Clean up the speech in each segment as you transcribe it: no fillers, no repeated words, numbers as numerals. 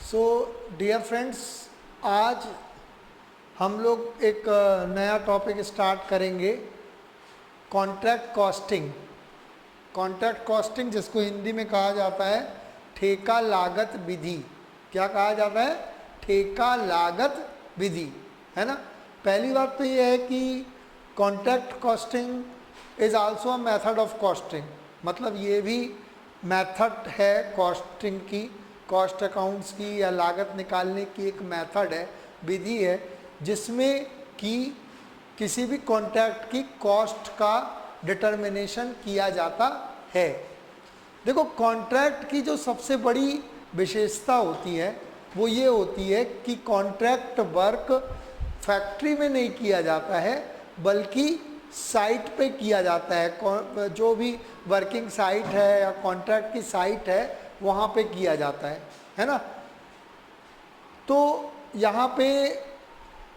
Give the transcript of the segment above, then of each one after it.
So dear friends, आज हम लोग एक नया टॉपिक स्टार्ट करेंगे, कॉन्ट्रैक्ट कॉस्टिंग। कॉन्ट्रैक्ट कॉस्टिंग जिसको हिंदी में कहा जाता है ठेका लागत विधि। क्या कहा जाता है? ठेका लागत विधि, है ना। पहली बात तो ये है कि contract costing is also a method of costing, मतलब ये भी मेथड है कॉस्टिंग की, कॉस्ट अकाउंट्स की या लागत निकालने की एक मेथड है, विधि है, जिसमें कि किसी भी कॉन्ट्रैक्ट की कॉस्ट का डिटर्मिनेशन किया जाता है। देखो, कॉन्ट्रैक्ट की जो सबसे बड़ी विशेषता होती है वो ये होती है कि कॉन्ट्रैक्ट वर्क फैक्ट्री में नहीं किया जाता है बल्कि साइट पे किया जाता है। जो भी वर्किंग साइट है या कॉन्ट्रैक्ट की साइट है वहाँ पे किया जाता है ना। तो यहाँ पे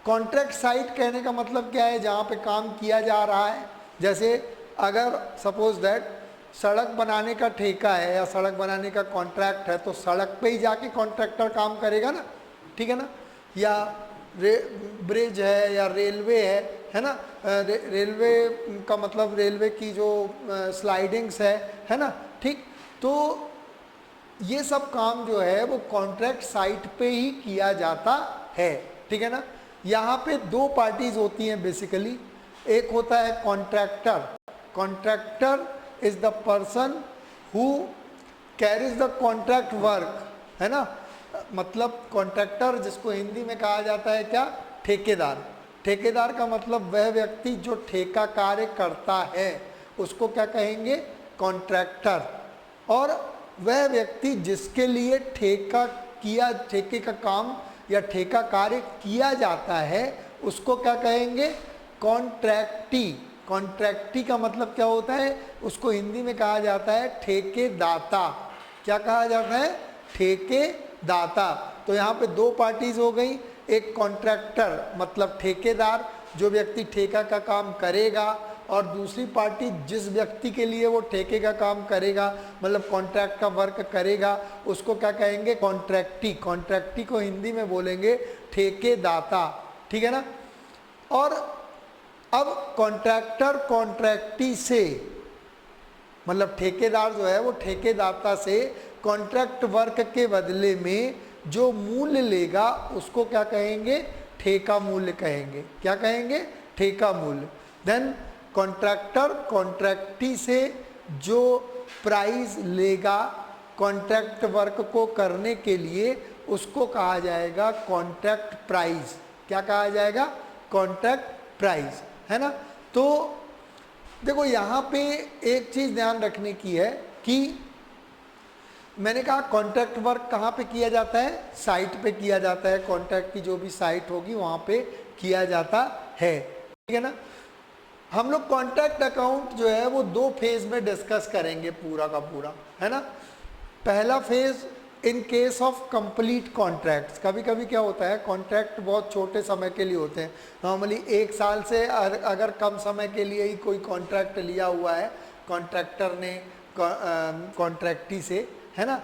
कॉन्ट्रैक्ट साइट कहने का मतलब क्या है? जहाँ पे काम किया जा रहा है। जैसे अगर सपोज दैट सड़क बनाने का ठेका है या सड़क बनाने का कॉन्ट्रैक्ट है तो सड़क पे ही जाके कॉन्ट्रैक्टर काम करेगा ना, ठीक है ना। या ब्रिज है या रेलवे है ना। रेलवे का मतलब रेलवे की जो स्लाइडिंग्स है ना, ठीक। तो ये सब काम जो है वो कॉन्ट्रैक्ट साइट पे ही किया जाता है, ठीक है ना। यहाँ पे दो पार्टीज होती हैं बेसिकली। एक होता है contractor. Contractor is the person who carries the contract work, है ना। मतलब कॉन्ट्रैक्टर जिसको हिंदी में कहा जाता है क्या? ठेकेदार। ठेकेदार का मतलब वह व्यक्ति जो ठेका कार्य करता है उसको क्या कहेंगे? कॉन्ट्रैक्टर। और वह व्यक्ति जिसके लिए ठेके का काम या ठेका कार्य किया जाता है उसको क्या कहेंगे? कॉन्ट्रैक्टी। कॉन्ट्रैक्टी का मतलब क्या होता है? उसको हिंदी में कहा जाता है ठेकेदाता। क्या कहा जाता है? ठेकेदाता। तो यहाँ पे दो पार्टीज हो गई, एक कॉन्ट्रैक्टर मतलब ठेकेदार जो व्यक्ति ठेका का काम करेगा, और दूसरी पार्टी जिस व्यक्ति के लिए वो ठेके का काम करेगा मतलब कॉन्ट्रैक्ट का वर्क करेगा उसको क्या कहेंगे? कॉन्ट्रैक्टी। कॉन्ट्रैक्टी को हिंदी में बोलेंगे ठेकेदाता, ठीक है ना। और अब कॉन्ट्रैक्टर कॉन्ट्रैक्टी से मतलब ठेकेदार जो है वो ठेकेदाता से कॉन्ट्रैक्ट वर्क के बदले में जो मूल्य लेगा उसको क्या कहेंगे? ठेका मूल्य कहेंगे। क्या कहेंगे? ठेका मूल्य। देन कॉन्ट्रैक्टर कॉन्ट्रैक्टी से जो प्राइस लेगा कॉन्ट्रैक्ट वर्क को करने के लिए उसको कहा जाएगा कॉन्ट्रैक्ट प्राइस। क्या कहा जाएगा? कॉन्ट्रैक्ट प्राइस, है ना। तो देखो, यहाँ पे एक चीज़ ध्यान रखने की है कि मैंने कहा कॉन्ट्रैक्ट वर्क कहाँ पे किया जाता है? साइट पे किया जाता है। कॉन्ट्रैक्ट की जो भी साइट होगी वहाँ पे किया जाता है, ठीक है ना। हम लोग कॉन्ट्रैक्ट अकाउंट जो है वो दो फेज में डिस्कस करेंगे पूरा का पूरा, है ना। पहला phase in case of complete contracts. कभी कभी क्या होता है, कॉन्ट्रैक्ट बहुत छोटे समय के लिए होते हैं, नॉर्मली 1 साल से अगर कम समय के लिए ही कोई कॉन्ट्रैक्ट लिया हुआ है कॉन्ट्रैक्टर ने कॉन्ट्रैक्टी से, है ना।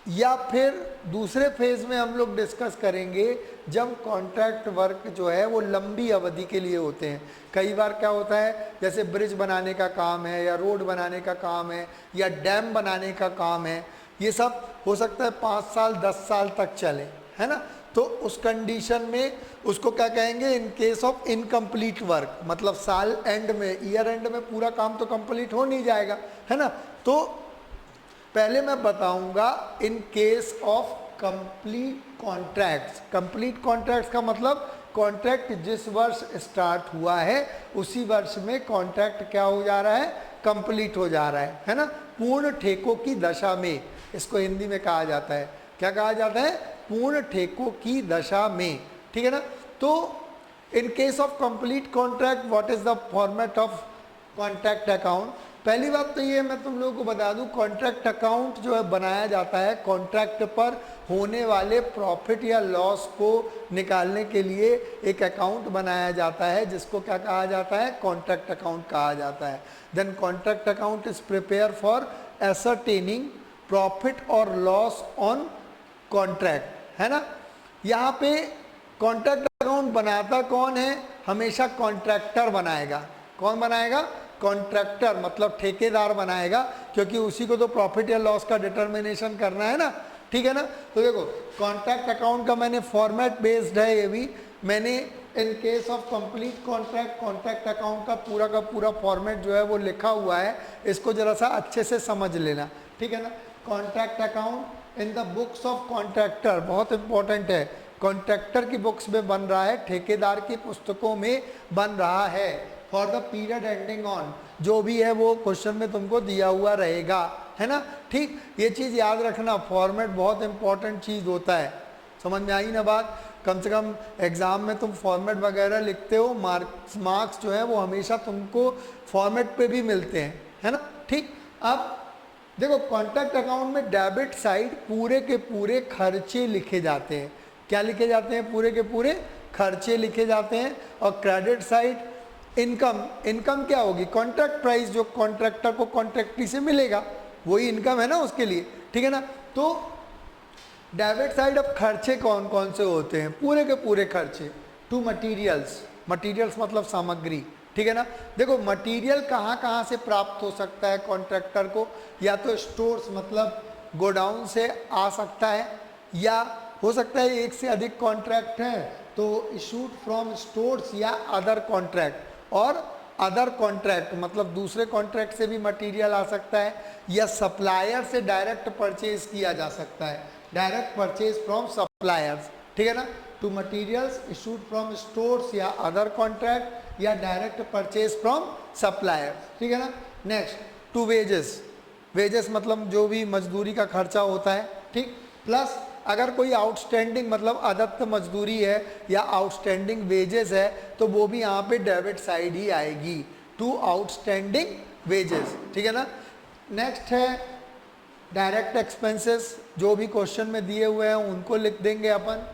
या फिर दूसरे फेज में हम लोग डिस्कस करेंगे जब कॉन्ट्रैक्ट वर्क जो है वो लंबी अवधि के लिए होते हैं। कई बार क्या होता है, जैसे ब्रिज बनाने का काम है या रोड बनाने का काम है या डैम बनाने का काम है, ये सब हो सकता है 5 साल 10 साल तक चले, है ना। तो उस कंडीशन में उसको क्या कहेंगे? In case of incomplete work, मतलब साल एंड में, ईयर एंड में पूरा काम तो कंप्लीट हो नहीं जाएगा, है ना। तो पहले मैं बताऊंगा in case of complete contracts. Complete contracts का मतलब कॉन्ट्रैक्ट जिस वर्ष स्टार्ट हुआ है उसी वर्ष में कॉन्ट्रैक्ट क्या हो जा रहा है? कंप्लीट हो जा रहा है ना। पूर्ण ठेकों की दशा में इसको हिंदी में कहा जाता है। क्या कहा जाता है? पूर्ण ठेकों की दशा में, ठीक है ना। तो in case of complete contract what is the format of contract account? पहली बात तो ये मैं तुम लोगों को बता दूं, कॉन्ट्रैक्ट अकाउंट जो है बनाया जाता है कॉन्ट्रैक्ट पर होने वाले प्रॉफिट या लॉस को निकालने के लिए एक अकाउंट बनाया जाता है जिसको क्या कहा जाता है? कॉन्ट्रैक्ट अकाउंट कहा जाता है। Then contract account is prepare for ascertaining profit और लॉस ऑन कॉन्ट्रैक्ट। है ना। यहाँ पे कॉन्ट्रैक्ट अकाउंट बनाता कौन है, हमेशा कॉन्ट्रैक्टर बनाएगा। कौन बनाएगा, कॉन्ट्रैक्टर, मतलब ठेकेदार बनाएगा, क्योंकि उसी को तो प्रॉफिट या लॉस का डिटर्मिनेशन करना है ना, ठीक है ना। तो देखो कॉन्ट्रैक्ट अकाउंट का मैंने फॉर्मेट बेस्ड है, ये भी मैंने in case of complete contract, contract account का पूरा फॉर्मेट जो है वो लिखा हुआ है, इसको जरा सा अच्छे से समझ लेना, ठीक है ना। Contract account in the books of contractor, बहुत इंपॉर्टेंट है, कॉन्ट्रैक्टर की बुक्स में बन रहा है, ठेकेदार की पुस्तकों में बन रहा है, for the period ending on, जो भी है वो क्वेश्चन में तुमको दिया हुआ रहेगा, है ना। ठीक, ये चीज़ याद रखना, फॉर्मेट बहुत इंपॉर्टेंट चीज़ होता है, समझ में आई ना बात। कम से कम एग्ज़ाम में तुम फॉर्मेट वगैरह लिखते हो, मार्क्स जो है वो हमेशा तुमको फॉर्मेट पे भी मिलते हैं, है ना। ठीक, अब देखो कॉन्ट्रैक्ट अकाउंट में डेबिट साइड पूरे के पूरे खर्चे लिखे जाते हैं। क्या लिखे जाते हैं, पूरे के पूरे खर्चे लिखे जाते हैं। और क्रेडिट साइड इनकम, इनकम क्या होगी, कॉन्ट्रैक्ट प्राइस जो कॉन्ट्रैक्टर को कॉन्ट्रैक्टी से मिलेगा, वही इनकम है ना उसके लिए, ठीक है ना। तो डेबिट साइड अब खर्चे कौन कौन से होते हैं, पूरे के पूरे खर्चे टू मटीरियल्स, मटीरियल्स मतलब सामग्री, ठीक है ना। देखो मटेरियल कहाँ कहाँ से प्राप्त हो सकता है कॉन्ट्रैक्टर को, या तो स्टोर्स मतलब गोडाउन से आ सकता है, या हो सकता है एक से अधिक कॉन्ट्रैक्ट है तो इशूड फ्रॉम स्टोर्स या अदर कॉन्ट्रैक्ट, और अदर कॉन्ट्रैक्ट मतलब दूसरे कॉन्ट्रैक्ट से भी मटेरियल आ सकता है, या सप्लायर से डायरेक्ट परचेज किया जा सकता है, डायरेक्ट परचेज फ्रॉम सप्लायर्स, ठीक है ना। To materials issued from stores या अदर कॉन्ट्रैक्ट, या डायरेक्ट परचेज फ्रॉम सप्लायर, ठीक है ना। नेक्स्ट टू वेजेस, वेजेस मतलब जो भी मजदूरी का खर्चा होता है, ठीक, प्लस अगर कोई आउटस्टैंडिंग मतलब अदत्त मजदूरी है या आउटस्टैंडिंग वेजेस है तो वो भी यहाँ पे डेबिट साइड ही आएगी, टू आउटस्टैंडिंग वेजेस, ठीक है ना। नेक्स्ट है डायरेक्ट एक्सपेंसेस, जो भी क्वेश्चन में दिए हुए हैं उनको लिख देंगे अपन।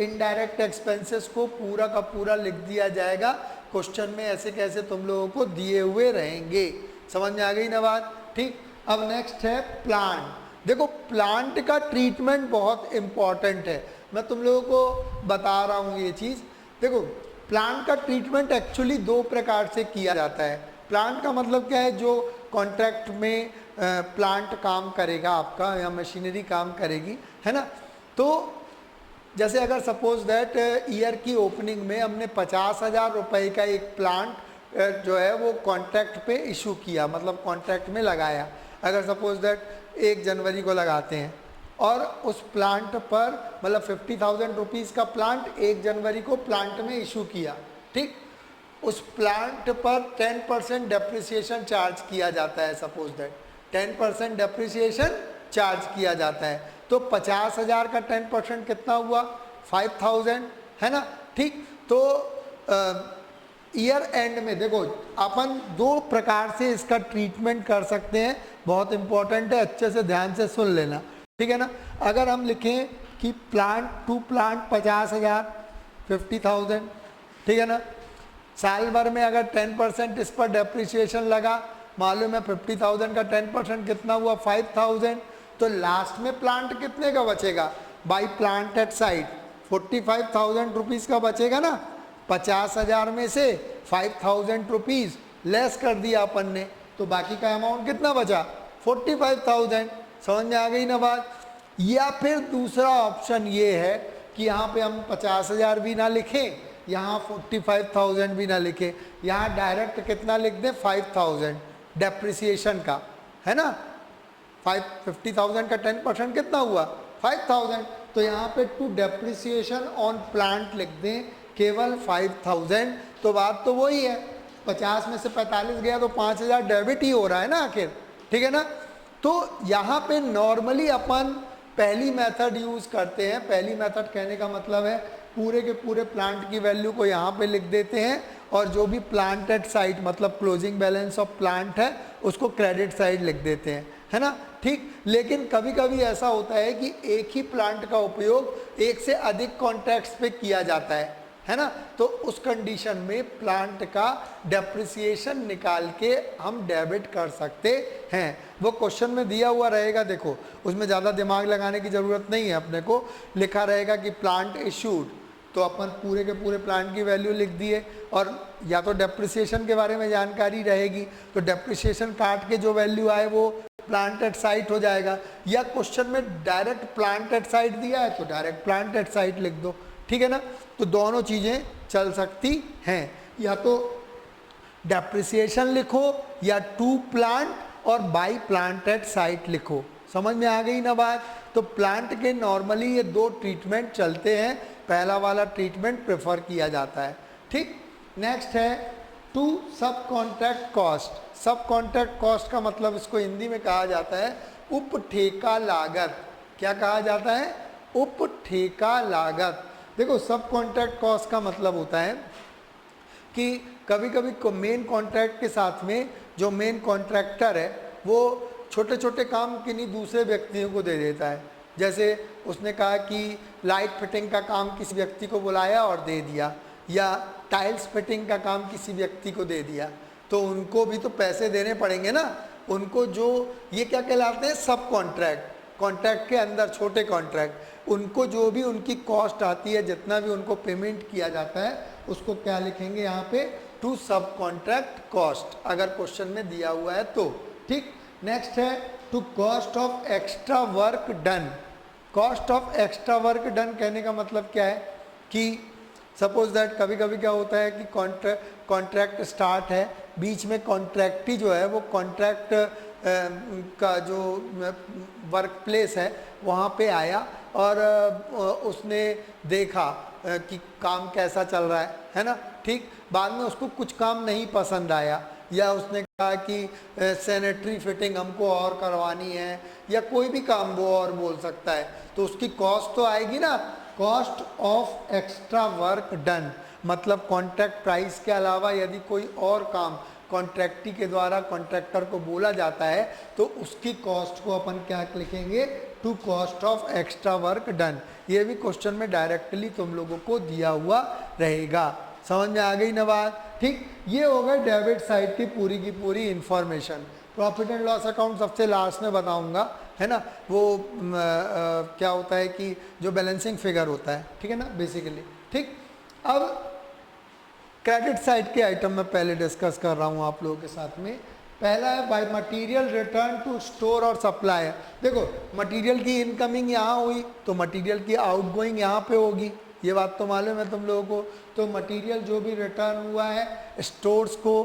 इनडायरेक्ट एक्सपेंसेस को पूरा का पूरा लिख दिया जाएगा क्वेश्चन में, ऐसे कैसे तुम लोगों को दिए हुए रहेंगे, समझ में आ गई ना बात। ठीक, अब नेक्स्ट है प्लांट। देखो प्लांट का ट्रीटमेंट बहुत इंपॉर्टेंट है, मैं तुम लोगों को बता रहा हूँ ये चीज़। देखो प्लांट का ट्रीटमेंट एक्चुअली दो प्रकार से किया जाता है। प्लांट का मतलब क्या है, जो कॉन्ट्रैक्ट में प्लांट काम करेगा आपका या मशीनरी काम करेगी, है ना। तो जैसे अगर सपोज दैट ईयर की ओपनिंग में हमने 50,000 रुपये का एक प्लांट जो है वो कॉन्ट्रैक्ट पे इशू किया, मतलब कॉन्ट्रैक्ट में लगाया। अगर सपोज दैट 1 जनवरी को लगाते हैं और उस प्लांट पर मतलब 50,000 रुपीज़ का प्लांट 1 जनवरी को प्लांट में इशू किया, ठीक, उस प्लांट पर 10% डेप्रिसिएशन चार्ज किया जाता है। सपोज दैट 10% डेप्रिसिएशन चार्ज किया जाता है, तो 50,000 का 10% कितना हुआ, 5,000, है ना। ठीक, तो ईयर एंड में देखो अपन दो प्रकार से इसका ट्रीटमेंट कर सकते हैं, बहुत इंपॉर्टेंट है, अच्छे से ध्यान से सुन लेना, ठीक है ना। अगर हम लिखें कि प्लांट टू प्लांट 50,000 50,000, ठीक है ना, साल भर में अगर 10% इस पर डेप्रिसिएशन लगा, मालूम है 50,000 का 10% कितना हुआ, 5,000, तो लास्ट में प्लांट कितने का बचेगा, by plant at site 45,000 rupees का बचेगा ना। 50,000 में से 5,000 रुपीज़ लेस कर दिया अपन ने, तो बाकी का अमाउंट कितना बचा, 45,000। समझ में आ गई ना बात। या फिर दूसरा ऑप्शन ये है कि यहाँ पे हम 50,000 भी ना लिखें, यहाँ 45,000 भी ना लिखें, यहाँ डायरेक्ट कितना लिख दें, 5,000 डेप्रिसिएशन का, है ना। 50,000 का 10% कितना हुआ, 5,000, तो यहाँ पे टू डेप्रिसिएशन ऑन प्लांट लिख दें केवल 5,000। तो बात तो वही है, 50 में से 45 गया तो 5,000 डेबिट ही हो रहा है ना आखिर, ठीक है ना। तो यहाँ पे नॉर्मली अपन पहली मेथड यूज़ करते हैं। पहली मेथड कहने का मतलब है पूरे के पूरे प्लांट की वैल्यू को यहाँ पे लिख देते हैं, और जो भी प्लांट एट साइड मतलब क्लोजिंग बैलेंस ऑफ प्लांट है उसको क्रेडिट साइड लिख देते हैं, है ना। ठीक, लेकिन कभी कभी ऐसा होता है कि एक ही प्लांट का उपयोग एक से अधिक कॉन्ट्रैक्ट्स पे किया जाता है, है ना। तो उस कंडीशन में प्लांट का डेप्रिसिएशन निकाल के हम डेबिट कर सकते हैं। वो क्वेश्चन में दिया हुआ रहेगा, देखो उसमें ज़्यादा दिमाग लगाने की ज़रूरत नहीं है, अपने को लिखा रहेगा कि प्लांट इशूड, तो अपन पूरे के पूरे प्लांट की वैल्यू लिख दिए, और या तो डेप्रिसिएशन के बारे में जानकारी रहेगी तो डेप्रिसिएशन काट के जो वैल्यू आए वो प्लांट एट साइट हो जाएगा, या क्वेश्चन में डायरेक्ट प्लांट एट साइट दिया है तो डायरेक्ट प्लांट एट साइट लिख दो, ठीक है ना। तो दोनों चीज़ें चल सकती हैं, या तो डेप्रिसिएशन लिखो या टू प्लांट और बाई प्लांट एट साइट लिखो। समझ में आ गई ना बात। तो प्लांट के नॉर्मली ये दो ट्रीटमेंट चलते हैं, पहला वाला ट्रीटमेंट प्रेफर किया जाता है, ठीक। नेक्स्ट है टू सब कॉन्ट्रैक्ट कॉस्ट। सब कॉन्ट्रैक्ट कॉस्ट का मतलब इसको हिंदी में कहा जाता है उप ठेका लागत। क्या कहा जाता है? उप ठेका लागत। देखो सब कॉन्ट्रैक्ट कॉस्ट का मतलब होता है कि कभी कभी मेन कॉन्ट्रैक्ट के साथ में जो मेन कॉन्ट्रैक्टर है वो छोटे छोटे काम किन्हीं दूसरे व्यक्तियों को दे देता है। जैसे उसने कहा कि लाइट फिटिंग का काम किसी व्यक्ति को बुलाया और दे दिया, या टाइल्स फिटिंग का काम किसी व्यक्ति को दे दिया, तो उनको भी तो पैसे देने पड़ेंगे ना उनको। जो ये क्या कहलाते हैं? सब कॉन्ट्रैक्ट। कॉन्ट्रैक्ट के अंदर छोटे कॉन्ट्रैक्ट, उनको जो भी उनकी कॉस्ट आती है, जितना भी उनको पेमेंट किया जाता है, उसको क्या लिखेंगे यहाँ पे? टू सब कॉन्ट्रैक्ट कॉस्ट, अगर क्वेश्चन में दिया हुआ है तो, ठीक। नेक्स्ट है to cost of extra work done. Cost of extra work done कहने का मतलब क्या है कि सपोज दैट कभी कभी क्या होता है कि कॉन्ट्रैक्ट स्टार्ट है, बीच में कॉन्ट्रैक्टी जो है वो कॉन्ट्रैक्ट का जो वर्क प्लेस है वहाँ पे आया और उसने देखा कि काम कैसा चल रहा है ना, ठीक। बाद में उसको कुछ काम नहीं पसंद आया, या उसने कहा कि सैनिटरी फिटिंग हमको और करवानी है, या कोई भी काम वो और बोल सकता है, तो उसकी कॉस्ट तो आएगी ना। Cost of extra work done मतलब कॉन्ट्रैक्ट प्राइस के अलावा यदि कोई और काम कॉन्ट्रैक्टी के द्वारा कॉन्ट्रैक्टर को बोला जाता है तो उसकी कॉस्ट को अपन क्या लिखेंगे? To cost of extra work done. ये भी क्वेश्चन में डायरेक्टली तुम लोगों को दिया हुआ रहेगा। समझ में आ गई ना बात, ठीक। ये हो गए डेबिट साइड की पूरी information. Profit and loss account सबसे लास्ट में बताऊंगा, है ना। वो क्या होता है कि जो बैलेंसिंग फिगर होता है, ठीक है ना, बेसिकली, ठीक। अब क्रेडिट साइड के आइटम में पहले डिस्कस कर रहा हूँ आप लोगों के साथ में। पहला है by material return to store और सप्लायर। देखो मटेरियल की इनकमिंग यहाँ हुई तो मटेरियल की आउटगोइंग यहाँ पे होगी, ये बात तो मालूम है तुम लोगों को। तो मटेरियल जो भी रिटर्न हुआ है, स्टोर्स को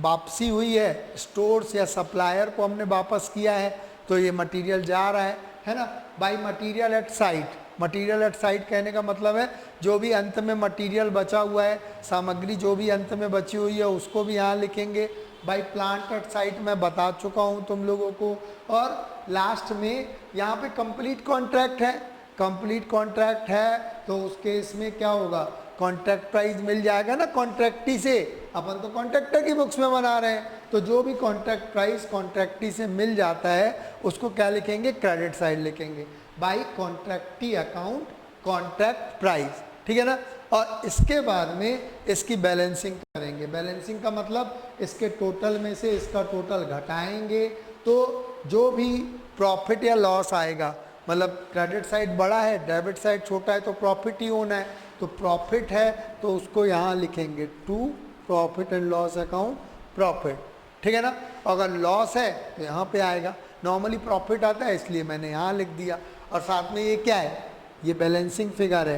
वापसी हुई है, स्टोर्स या सप्लायर को हमने वापस किया है, तो ये मटेरियल जा रहा है ना। By material at site. Material at site कहने का मतलब है जो भी अंत में मटेरियल बचा हुआ है, सामग्री जो भी अंत में बची हुई है उसको भी यहाँ लिखेंगे। बाय प्लांट एट साइट मैं बता चुका हूँ तुम लोगों को। और लास्ट में यहाँ पे कंप्लीट कॉन्ट्रैक्ट है। कंप्लीट कॉन्ट्रैक्ट है तो उस केस में क्या होगा? कॉन्ट्रैक्ट प्राइस मिल जाएगा ना कॉन्ट्रैक्टी से। अपन तो कॉन्ट्रैक्टर की बुक्स में बना रहे हैं, तो जो भी कॉन्ट्रैक्ट प्राइस कॉन्ट्रैक्टी से मिल जाता है उसको क्या लिखेंगे? क्रेडिट साइड लिखेंगे। बाई कॉन्ट्रैक्टी अकाउंट कॉन्ट्रैक्ट प्राइस, ठीक है ना। और इसके बाद में इसकी बैलेंसिंग करेंगे। बैलेंसिंग का मतलब इसके टोटल में से इसका टोटल घटाएंगे, तो जो भी प्रॉफिट या लॉस आएगा, मतलब क्रेडिट साइड बड़ा है, डेबिट साइड छोटा है, तो प्रॉफिट ही होना है। तो प्रॉफिट है तो उसको यहाँ लिखेंगे to profit and loss account profit, ठीक है ना। अगर लॉस है तो यहाँ पे आएगा। नॉर्मली प्रॉफिट आता है इसलिए मैंने यहाँ लिख दिया। और साथ में ये क्या है? ये बैलेंसिंग फिगर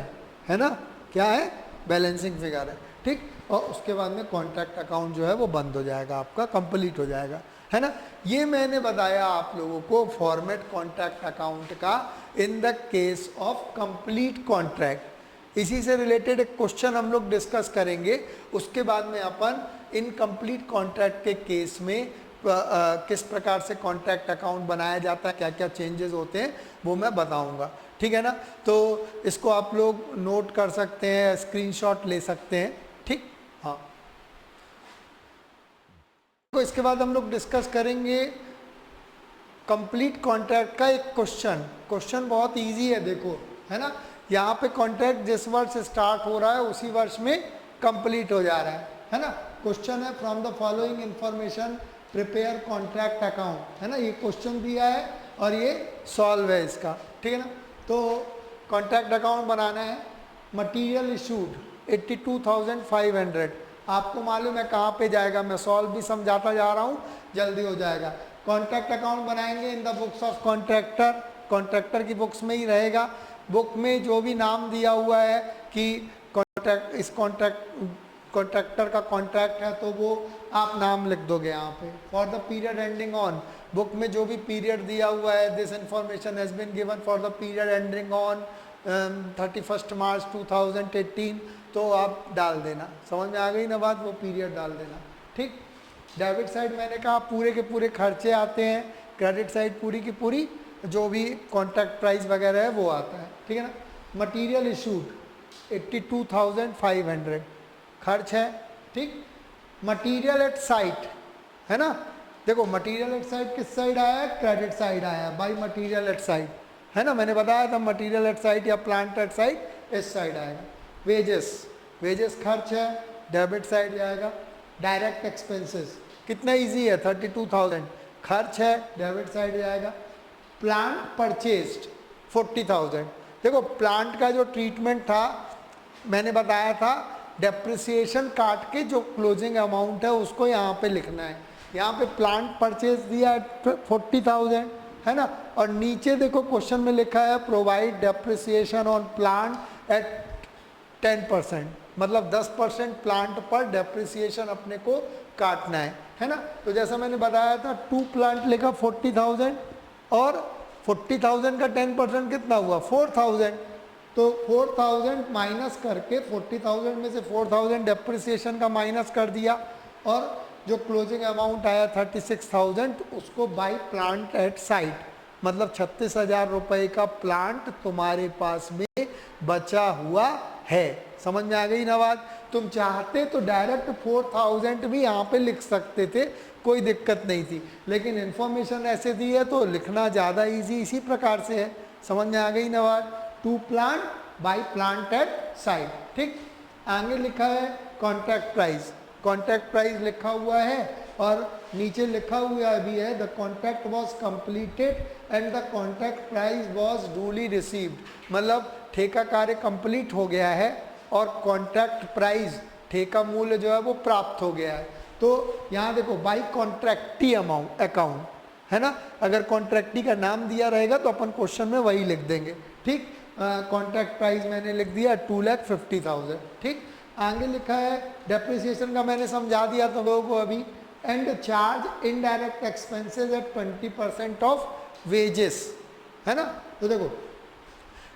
है ना। क्या है? बैलेंसिंग फिगर है, ठीक। और उसके बाद में कॉन्ट्रैक्ट अकाउंट जो है वो बंद हो जाएगा, आपका कंप्लीट हो जाएगा, है ना। ये मैंने बताया आप लोगों को फॉर्मेट कॉन्ट्रैक्ट अकाउंट का in the case of complete contract. इसी से रिलेटेड एक क्वेश्चन हम लोग डिस्कस करेंगे। उसके बाद में अपन इनकम्प्लीट कॉन्ट्रैक्ट के केस में किस प्रकार से कॉन्ट्रैक्ट अकाउंट बनाया जाता है, क्या क्या चेंजेस होते हैं, वो मैं बताऊंगा, ठीक है ना। तो इसको आप लोग नोट कर सकते हैं, स्क्रीनशॉट ले सकते हैं, ठीक। हाँ, तो इसके बाद हम लोग डिस्कस करेंगे कंप्लीट कॉन्ट्रैक्ट का एक क्वेश्चन बहुत इजी है, देखो, है ना। यहाँ पे कॉन्ट्रैक्ट जिस वर्ष स्टार्ट हो रहा है उसी वर्ष में कंप्लीट हो जा रहा है ना। क्वेश्चन है from the following information prepare contract account, है ना, ये क्वेश्चन दिया है और ये सॉल्व है इसका, ठीक है ना। तो कॉन्ट्रैक्ट अकाउंट बनाना है। मटीरियल इशूड 82,500, आपको मालूम है कहाँ पे जाएगा, मैं सॉल्व भी समझाता जा रहा हूँ, जल्दी हो जाएगा। कॉन्ट्रैक्ट अकाउंट बनाएंगे in the books of contractor, contractor की बुक्स में ही रहेगा। बुक में जो भी नाम दिया हुआ है कि कॉन्ट्रैक्ट, इस कॉन्ट्रैक्टर का कॉन्ट्रैक्ट है तो वो आप नाम लिख दोगे यहाँ पे। For the period ending on, book में जो भी पीरियड दिया हुआ है, this information has been given for the period ending on 31 March 2018, तो आप डाल देना। समझ में आ गई ना बात, वो पीरियड डाल देना, ठीक। डेबिट साइड मैंने कहा पूरे के पूरे खर्चे आते हैं, क्रेडिट साइड पूरी की पूरी जो भी कॉन्ट्रैक्ट प्राइस वगैरह है वो आता है, ठीक है ना। मटीरियल इशूड 82,500 खर्च है, ठीक। मटीरियल एट साइट, है ना, देखो मटीरियल एट साइट किस साइड आया है, क्रेडिट साइड आया है बाई मटीरियल एट साइट, है ना, मैंने बताया था मटीरियल एट साइट या प्लांट एट साइट इस साइड आएगा। वेजेस, वेजेस खर्च है, डेबिट साइड जाएगा। डायरेक्ट एक्सपेंसेस कितना इजी है, 32,000 खर्च है, डेबिट साइड जाएगा। प्लांट परचेज्ड 40,000, देखो प्लांट का जो ट्रीटमेंट था मैंने बताया था, डेप्रिसिएशन काट के जो क्लोजिंग अमाउंट है उसको यहाँ पे लिखना है। यहाँ पे प्लांट परचेज दिया है 40,000, है ना, और नीचे देखो क्वेश्चन में लिखा है provide depreciation on plant at 10%, मतलब 10% प्लांट पर डेप्रिसिएशन अपने को काटना है ना। तो जैसा मैंने बताया था 2 प्लांट लिखा 40,000 और 40,000 का 10% कितना हुआ 4,000, तो 4,000 माइनस करके 40,000 में से 4,000 डेप्रिसिएशन का माइनस कर दिया और जो क्लोजिंग अमाउंट आया 36,000 उसको बाई प्लांट एट साइट, मतलब 36,000 रुपये का प्लांट तुम्हारे पास में बचा हुआ है। समझ में आ गई ना बात। तुम चाहते तो डायरेक्ट 4,000 भी यहाँ पे लिख सकते थे, कोई दिक्कत नहीं थी, लेकिन इन्फॉर्मेशन ऐसे दी है तो लिखना ज़्यादा इजी इसी प्रकार से है। समझ में आ गई ना बात। 2 plant by plant at site, ठीक। आगे लिखा है कॉन्ट्रैक्ट प्राइस, कॉन्ट्रैक्ट प्राइस लिखा हुआ है और नीचे लिखा हुआ भी है the contract was completed and the contract price was duly received, मतलब ठेका कार्य कंप्लीट हो गया है और कॉन्ट्रैक्ट प्राइस ठेका मूल्य जो है वो प्राप्त हो गया है। तो यहाँ देखो बाई कॉन्ट्रैक्टी अमाउंट अकाउंट, है ना, अगर कॉन्ट्रैक्टी का नाम दिया रहेगा तो अपन क्वेश्चन में वही लिख देंगे, ठीक। कॉन्ट्रैक्ट प्राइस मैंने लिख दिया 2,50,000, ठीक। आगे लिखा है डेप्रिसिएशन का मैंने समझा दिया तो लोगों को अभी। And charge indirect expenses at 20% of wages, है ना। तो देखो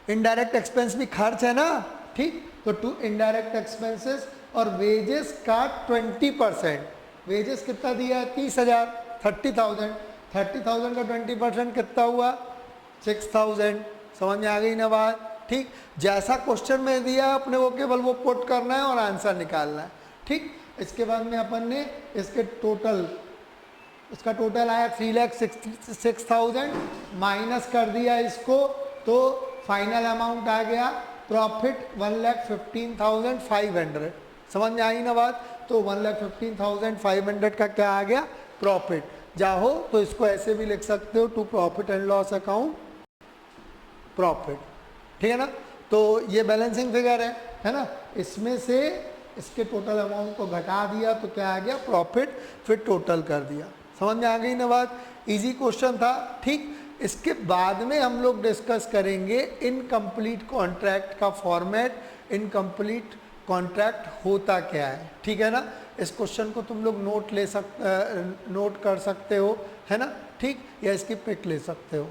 इनडायरेक्ट एक्सपेंस भी खर्च है ना, ठीक। तो 2 इनडायरेक्ट एक्सपेंसेस और वेजेस का 20%, वेजेस कितना दिया है 30,000, 30,000, 30,000 का 20% कितना हुआ 6,000। समझ में आ गई ना बात, ठीक। जैसा क्वेश्चन में दिया है अपने को केवल वो पुट करना है और आंसर निकालना है, ठीक। इसके बाद में अपन ने इसके टोटल, इसका टोटल आया 3,66,000 माइनस कर दिया इसको तो फाइनल अमाउंट आ गया प्रॉफिट 1,15,500। समझ में आई ना बात। तो 1,15,500 का क्या आ गया प्रॉफिट। चाहो तो इसको ऐसे भी लिख सकते हो to profit and loss account profit, ठीक है ना। तो ये बैलेंसिंग फिगर है ना, इसमें से इसके टोटल अमाउंट को घटा दिया तो क्या आ गया प्रॉफिट, फिर टोटल कर दिया। समझ में आ गई ना बात। इजी क्वेश्चन था, ठीक। इसके बाद में हम लोग डिस्कस करेंगे इनकम्प्लीट कॉन्ट्रैक्ट का फॉर्मेट, इनकम्प्लीट कॉन्ट्रैक्ट होता क्या है, ठीक है ना। इस क्वेश्चन को तुम लोग नोट कर सकते हो, है ना, ठीक, या इसकी पिक ले सकते हो।